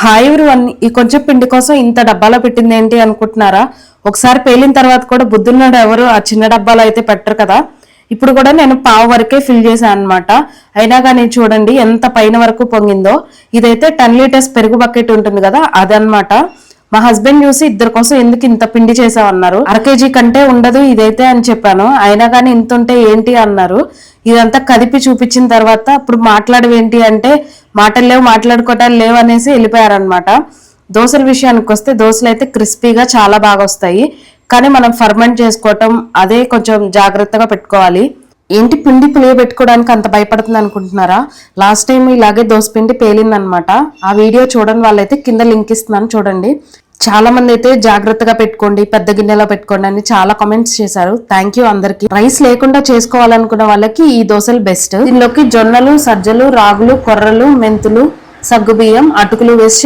Hi everyone, ఈ కొంచెం పిండి కోసం ఇంత డబ్బాలో పెట్టింది ఏంటి అనుకుంటున్నారా? ఒకసారి పేలిన తర్వాత కూడా బుద్ధున్నాడు ఎవరు ఆ చిన్న డబ్బాలో అయితే పెట్టరు కదా. ఇప్పుడు కూడా నేను పావు వరకే ఫిల్ చేశాను అనమాట. అయినా కానీ చూడండి ఎంత పైన వరకు పొంగిందో. ఇదైతే 10 లీటర్స్ పెరుగు బకెట్ ఉంటుంది కదా, అదనమాట. మా హస్బెండ్ చూసి ఇద్దరి కోసం ఎందుకు ఇంత పిండి చేసావన్నారు. 1/2 కేజీ కంటే ఉండదు ఇదైతే అని చెప్పాను. అయినా కానీ ఇంత ఉంటే ఏంటి అన్నారు. ఇదంతా కదిపి చూపించిన తర్వాత అప్పుడు మాట్లాడవేంటి అంటే మాటలు లేవు, మాట్లాడుకోవటాలు లేవు అనేసి వెళ్ళిపోయారనమాట. దోశల విషయానికి వస్తే దోశలు అయితే క్రిస్పీగా చాలా బాగా వస్తాయి. కానీ మనం ఫర్మెంట్ చేసుకోవటం అదే కొంచెం జాగ్రత్తగా పెట్టుకోవాలి. ఏంటి పిండి పులియబెట్టుకోవడానికి అంత భయపడుతుంది అనుకుంటున్నారా? లాస్ట్ టైం ఇలాగే దోసపిండి పేలిందనమాట. ఆ వీడియో చూడని వాళ్ళైతే కింద లింక్ ఇస్తున్నాను చూడండి. చాలా మంది అయితే జాగ్రత్తగా పెట్టుకోండి, పెద్ద గిన్నెలో పెట్టుకోండి అని చాలా కామెంట్స్ చేశారు. థ్యాంక్ యూ అందరికి. రైస్ లేకుండా చేసుకోవాలనుకున్న వాళ్ళకి ఈ దోశలు బెస్ట్. దీనిలోకి జొన్నలు, సజ్జలు, రాగులు, కొర్రలు, మెంతులు, సగ్గుబియ్యం, అటుకులు వేసి